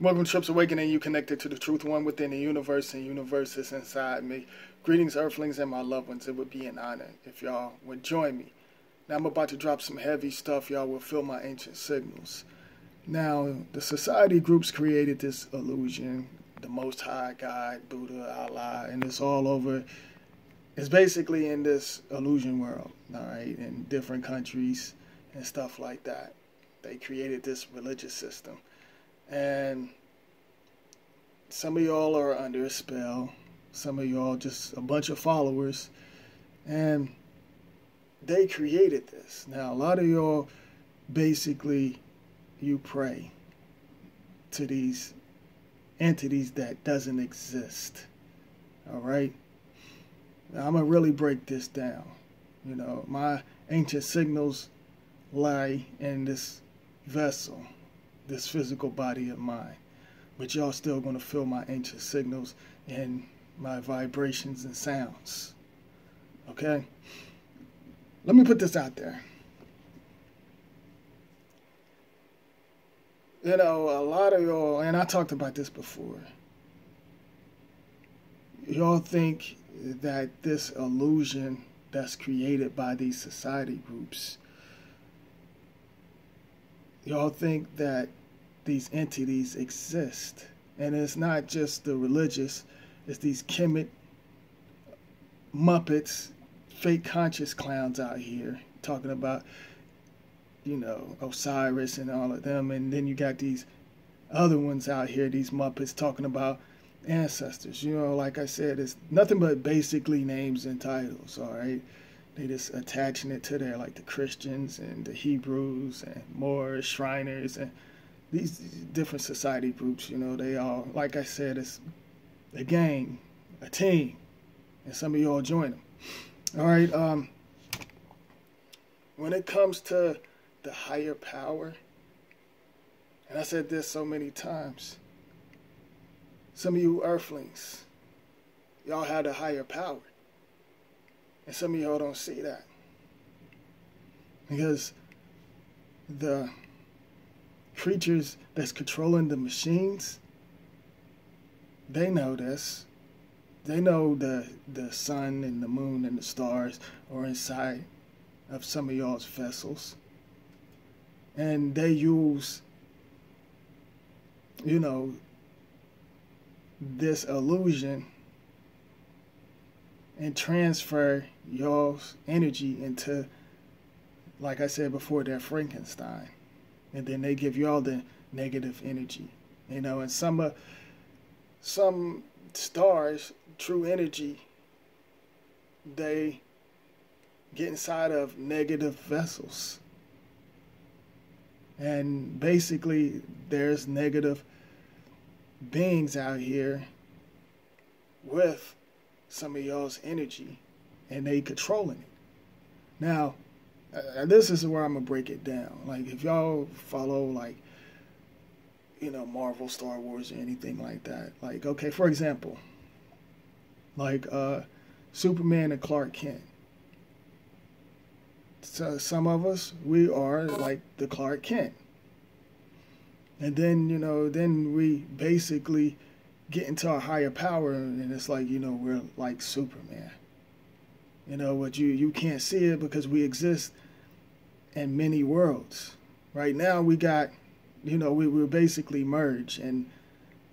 Welcome to Trips Awakening. You connected to the truth, one within the universe, and universe is inside me. Greetings, earthlings, and my loved ones. It would be an honor if y'all would join me. Now, I'm about to drop some heavy stuff. Y'all will feel my ancient signals. Now, the society groups created this illusion, the Most High, God, Buddha, Allah, and it's all over. It's basically in this illusion world, all right, in different countries and stuff like that. They created this religious system. And some of y'all are under a spell. Some of y'all just a bunch of followers. And they created this. Now, a lot of y'all basically, you pray to these entities that doesn't exist. All right? Now, I'm going to really break this down. You know, my ancient signals lie in this vessel, this physical body of mine. But y'all still going to feel my ancient signals and my vibrations and sounds. Okay? Let me put this out there. You know, a lot of y'all, and I talked about this before, y'all think that this illusion that's created by these society groups, y'all think that these entities exist. And it's not just the religious, it's these Kemet, Muppets, fake conscious clowns out here talking about, you know, Osiris and all of them. And then you got these other ones out here, these Muppets talking about ancestors. You know, like I said, it's nothing but basically names and titles, all right? They just attaching it to their, like the Christians and the Hebrews and Moors, Shriners, and these different society groups. You know, they all, like I said, it's a gang, a team, and some of y'all join them. All right. When it comes to the higher power, and I said this so many times, some of you earthlings, y'all have a higher power. And some of y'all don't see that. Because the creatures that's controlling the machines, they know this. They know the sun and the moon and the stars are inside of some of y'all's vessels. And they use, you know, this illusion and transfer y'all's energy into, like I said before, their Frankenstein. And then they give y'all the negative energy. You know, and some stars, true energy, they get inside of negative vessels. And basically, there's negative beings out here with some of y'all's energy, and they controlling it. Now, this is where I'm gonna break it down. Like, if y'all follow, like, you know, Marvel, Star Wars, or anything like that. Like, okay, for example, like Superman and Clark Kent. So some of us, we are like the Clark Kent. And then, you know, then we basically get into a higher power, and it's like, you know, we're like Superman. You know, but you can't see it because we exist in many worlds. Right now we got, you know, we're basically merged and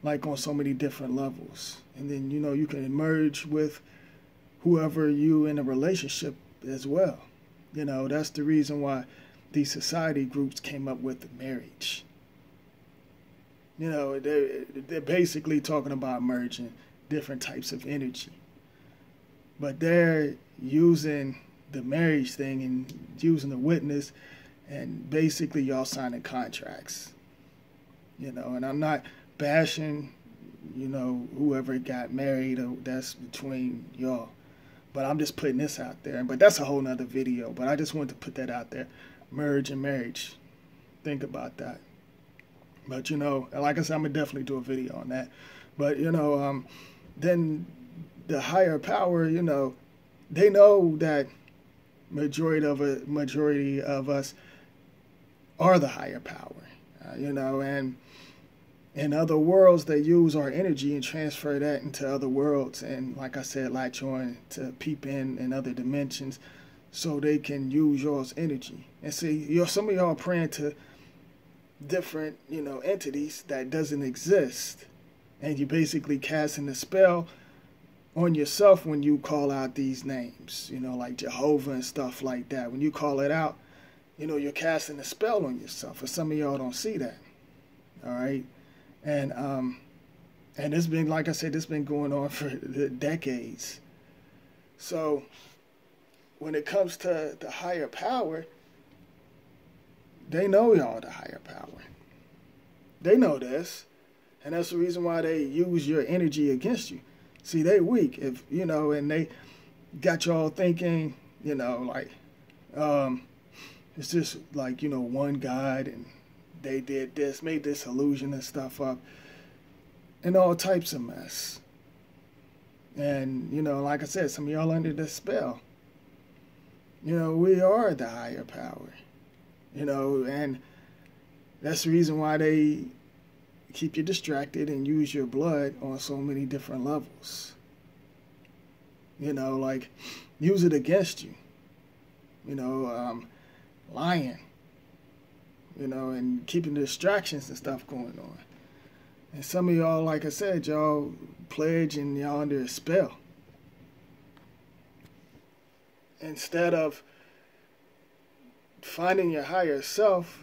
like on so many different levels. And then, you know, you can merge with whoever you in a relationship as well. You know, that's the reason why these society groups came up with marriage. You know, they're basically talking about merging different types of energy. But they're using the marriage thing and using the witness, and basically y'all signing contracts. You know, and I'm not bashing, you know, whoever got married, or that's between y'all. But I'm just putting this out there. But that's a whole nother video. But I just wanted to put that out there. Merge and marriage. Think about that. But, you know, like I said, I'm going to definitely do a video on that. But, you know, then the higher power, you know, they know that majority of us are the higher power, you know, and In other worlds, they use our energy and transfer that into other worlds. And like I said, latch on to peep in other dimensions so they can use y'all's energy. And see, some of y'all praying to different, entities that doesn't exist. And you basically casting a spell on yourself when you call out these names, like Jehovah and stuff like that. When you call it out, you're casting a spell on yourself. And some of y'all don't see that. All right. And it's been, like I said, it's been going on for decades. So when it comes to the higher power, they know y'all the higher power. They know this. And that's the reason why they use your energy against you. See, they weak. And they got y'all thinking, like, it's just like, one God and they did this, made this illusion and stuff up, and all types of mess. And, like I said, some of y'all under the spell. We are the higher power, and that's the reason why they keep you distracted and use your blood on so many different levels. Like, use it against you. Lying. And keeping the distractions and stuff going on. And some of y'all, like I said, y'all pledge and y'all under a spell. Instead of finding your higher self,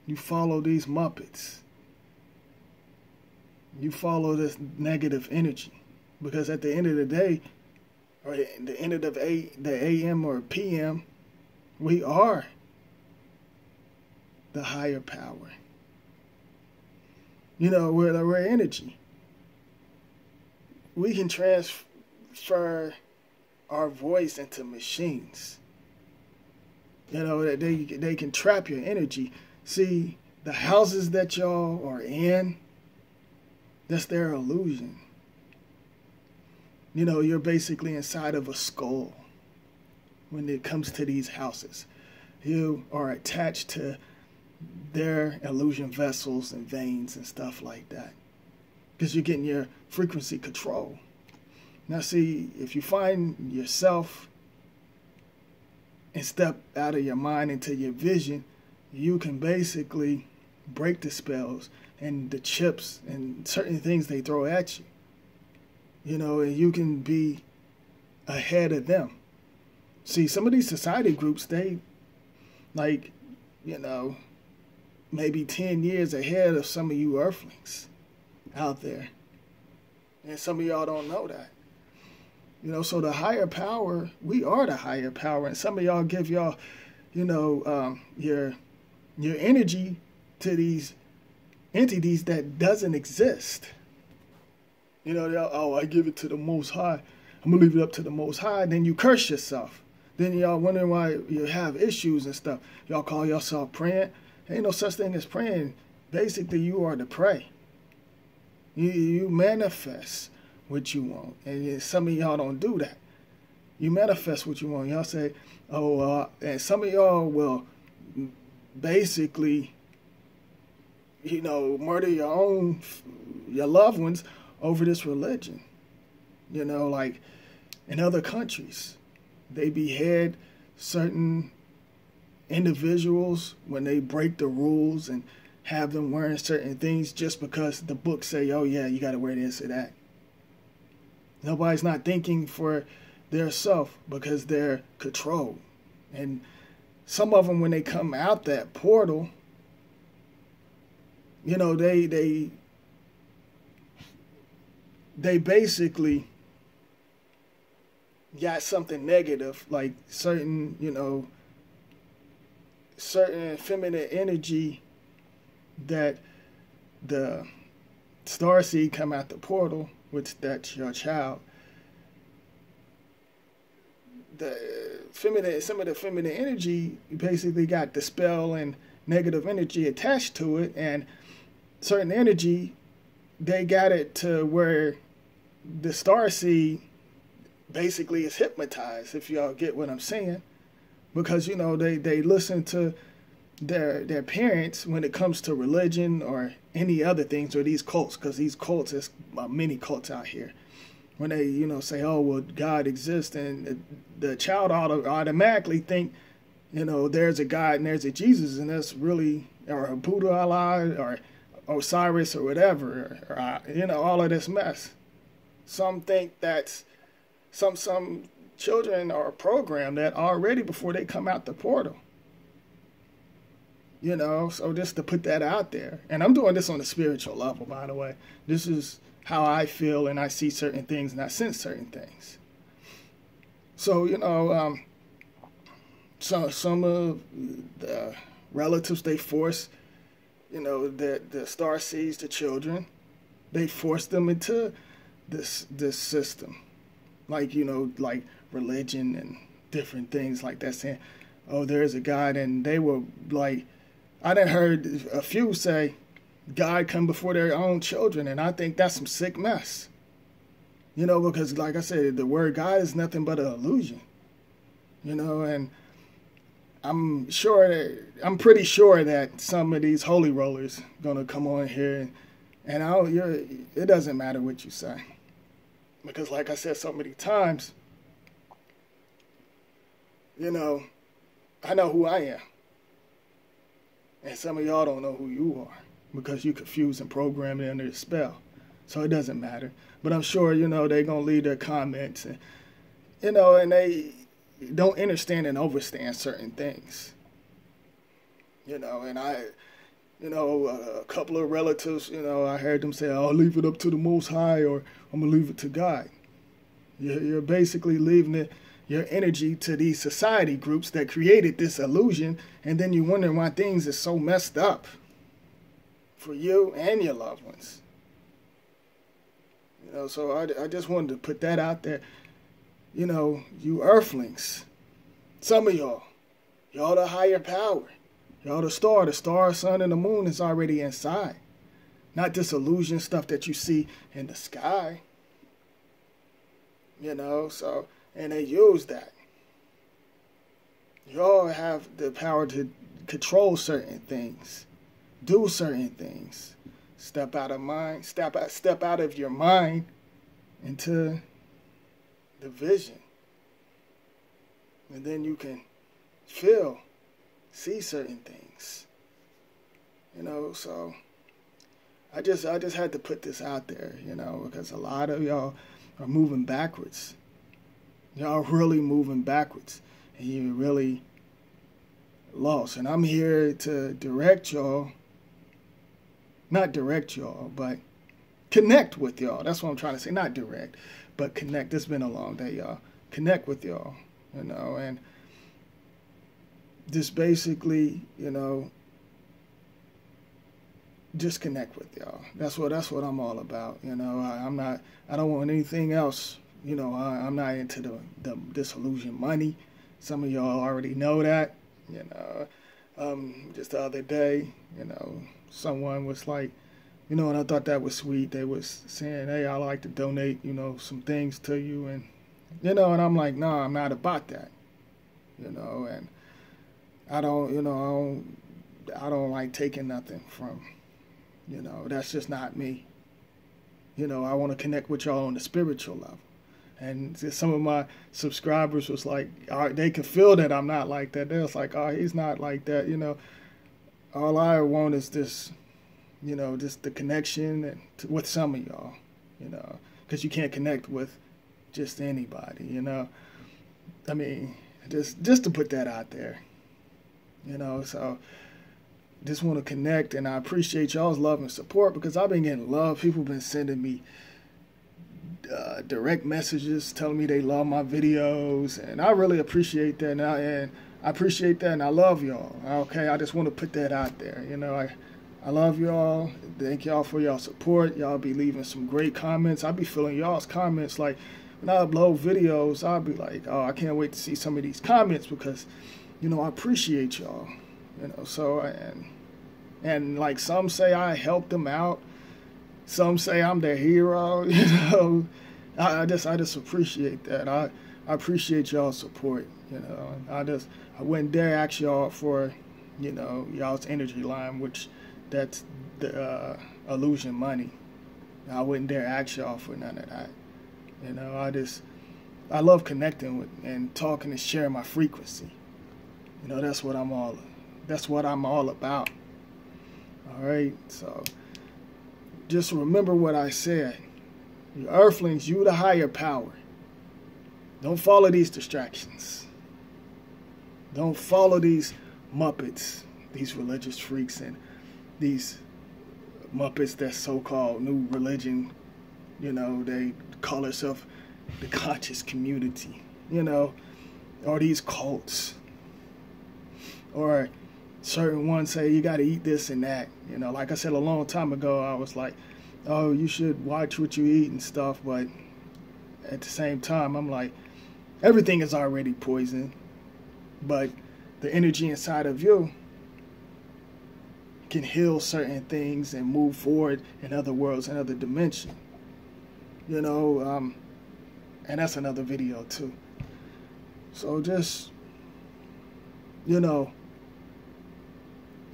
you follow these Muppets. You follow this negative energy. Because at the end of the day, or the end of the AM or PM, we are the higher power. We're energy. We can transfer our voice into machines. That they can trap your energy. See, the houses that y'all are in, that's their illusion. You're basically inside of a skull when it comes to these houses. You are attached to their illusion vessels and veins and stuff like that, because you're getting your frequency control. Now see, if you find yourself and step out of your mind into your vision, you can basically break the spells and the chips and certain things they throw at you. And you can be ahead of them. See, some of these society groups, they maybe 10 years ahead of some of you earthlings out there. And some of y'all don't know that. So the higher power, we are the higher power. And some of y'all give y'all, your energy to these entities that doesn't exist. I give it to the Most High. I'm going to leave it up to the Most High. Then you curse yourself. Then y'all wondering why you have issues and stuff. Y'all call yourself praying. Ain't no such thing as praying. Basically, you are to pray. You manifest what you want. And some of y'all don't do that. You manifest what you want. Y'all say, and some of y'all will basically, murder your loved ones over this religion. Like in other countries, they behead certain individuals when they break the rules and have them wearing certain things just because the books say, oh yeah, you got to wear this or that. Nobody's not thinking for their self because they're controlled. And some of them, when they come out that portal, they basically got something negative, like certain feminine energy that the starseed come out the portal, which that's your child. Some of the feminine energy basically got the spell and negative energy attached to it, and certain energy, they got it to where the starseed basically is hypnotized, if y'all get what I'm saying. Because, they listen to their parents when it comes to religion or any other things, or these cults, because these cults, there's many cults out here. When they, say, oh, well, God exists, and the child automatically think, there's a God and there's a Jesus, and that's really, or a Buddha, Allah, or Osiris, or whatever, or all of this mess. Some think that some children are programmed that already before they come out the portal. So just to put that out there. And I'm doing this on a spiritual level, by the way. This is how I feel, and I see certain things, and I sense certain things. So, so some of the relatives, they force, the star seeds, the children, they force them into this system. Like, like religion and different things like that, saying, oh, there's a God, and they were like, I done heard a few say God come before their own children, and I think that's some sick mess. Because like I said, the word God is nothing but an illusion. And I'm pretty sure that some of these holy rollers gonna come on here, and it doesn't matter what you say, because like I said so many times, I know who I am. And some of y'all don't know who you are because you confused and programmed under the spell. So it doesn't matter. But I'm sure, they're going to leave their comments. And, and they don't understand and overstand certain things. And a couple of relatives, I heard them say, I'll leave it up to the Most High, or I'm going to leave it to God. You're basically leaving your energy to these society groups that created this illusion, and then you wonder why things are so messed up for you and your loved ones. So I just wanted to put that out there. You earthlings, some of y'all the higher power, y'all the star, sun, and the moon is already inside. Not this illusion stuff that you see in the sky. So, and they use that. Y'all have the power to control certain things, do certain things, step out of your mind into the vision, and then you can see certain things. So I just had to put this out there, because a lot of y'all are moving backwards. Y'all really moving backwards, and you're really lost. And I'm here to not direct y'all, but connect with y'all. That's what I'm trying to say. Not direct, but connect. It's been a long day, y'all. Connect with y'all, and just basically, just connect with y'all. That's what I'm all about. I don't want anything else. I'm not into the disillusion money. Some of y'all already know that. Just the other day, someone was like, and I thought that was sweet. They was saying, hey, I like to donate, some things to you. And, and I'm like, no, I'm not about that. And I don't like taking nothing from, that's just not me. I want to connect with y'all on the spiritual level. And some of my subscribers was like, they could feel that I'm not like that. They was like, oh, he's not like that. All I want is this, just the connection with some of y'all, because you can't connect with just anybody, I mean, just to put that out there, so just want to connect. And I appreciate y'all's love and support, because I've been getting love. People been sending me direct messages telling me they love my videos, and I really appreciate that. And I appreciate that, and I love y'all. Okay, I just want to put that out there. I love y'all. Thank y'all for y'all support. Y'all be leaving some great comments. I be feeling y'all's comments. Like when I upload videos, I'll be like, oh, I can't wait to see some of these comments, because I appreciate y'all. So and like some say I helped them out. Some say I'm their hero, I just appreciate that. I appreciate y'all's support, I wouldn't dare ask y'all for, you know, y'all's energy line, which that's the illusion money. I wouldn't dare ask y'all for none of that. You know, I love connecting with and talking and sharing my frequency. You know, that's what I'm all about. All right, so just remember what I said. You earthlings, you the higher power. Don't follow these distractions. Don't follow these Muppets, these religious freaks, and these Muppets that so-called new religion. You know, they call themselves the conscious community, you know, or these cults. Or certain ones say you got to eat this and that. You know, like I said a long time ago, I was like, oh, you should watch what you eat and stuff. But at the same time, I'm like, everything is already poison. But the energy inside of you can heal certain things and move forward in other worlds, in other dimensions. You know, and that's another video too. So just, you know,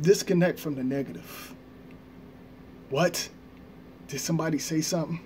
disconnect from the negative. What? Did somebody say something?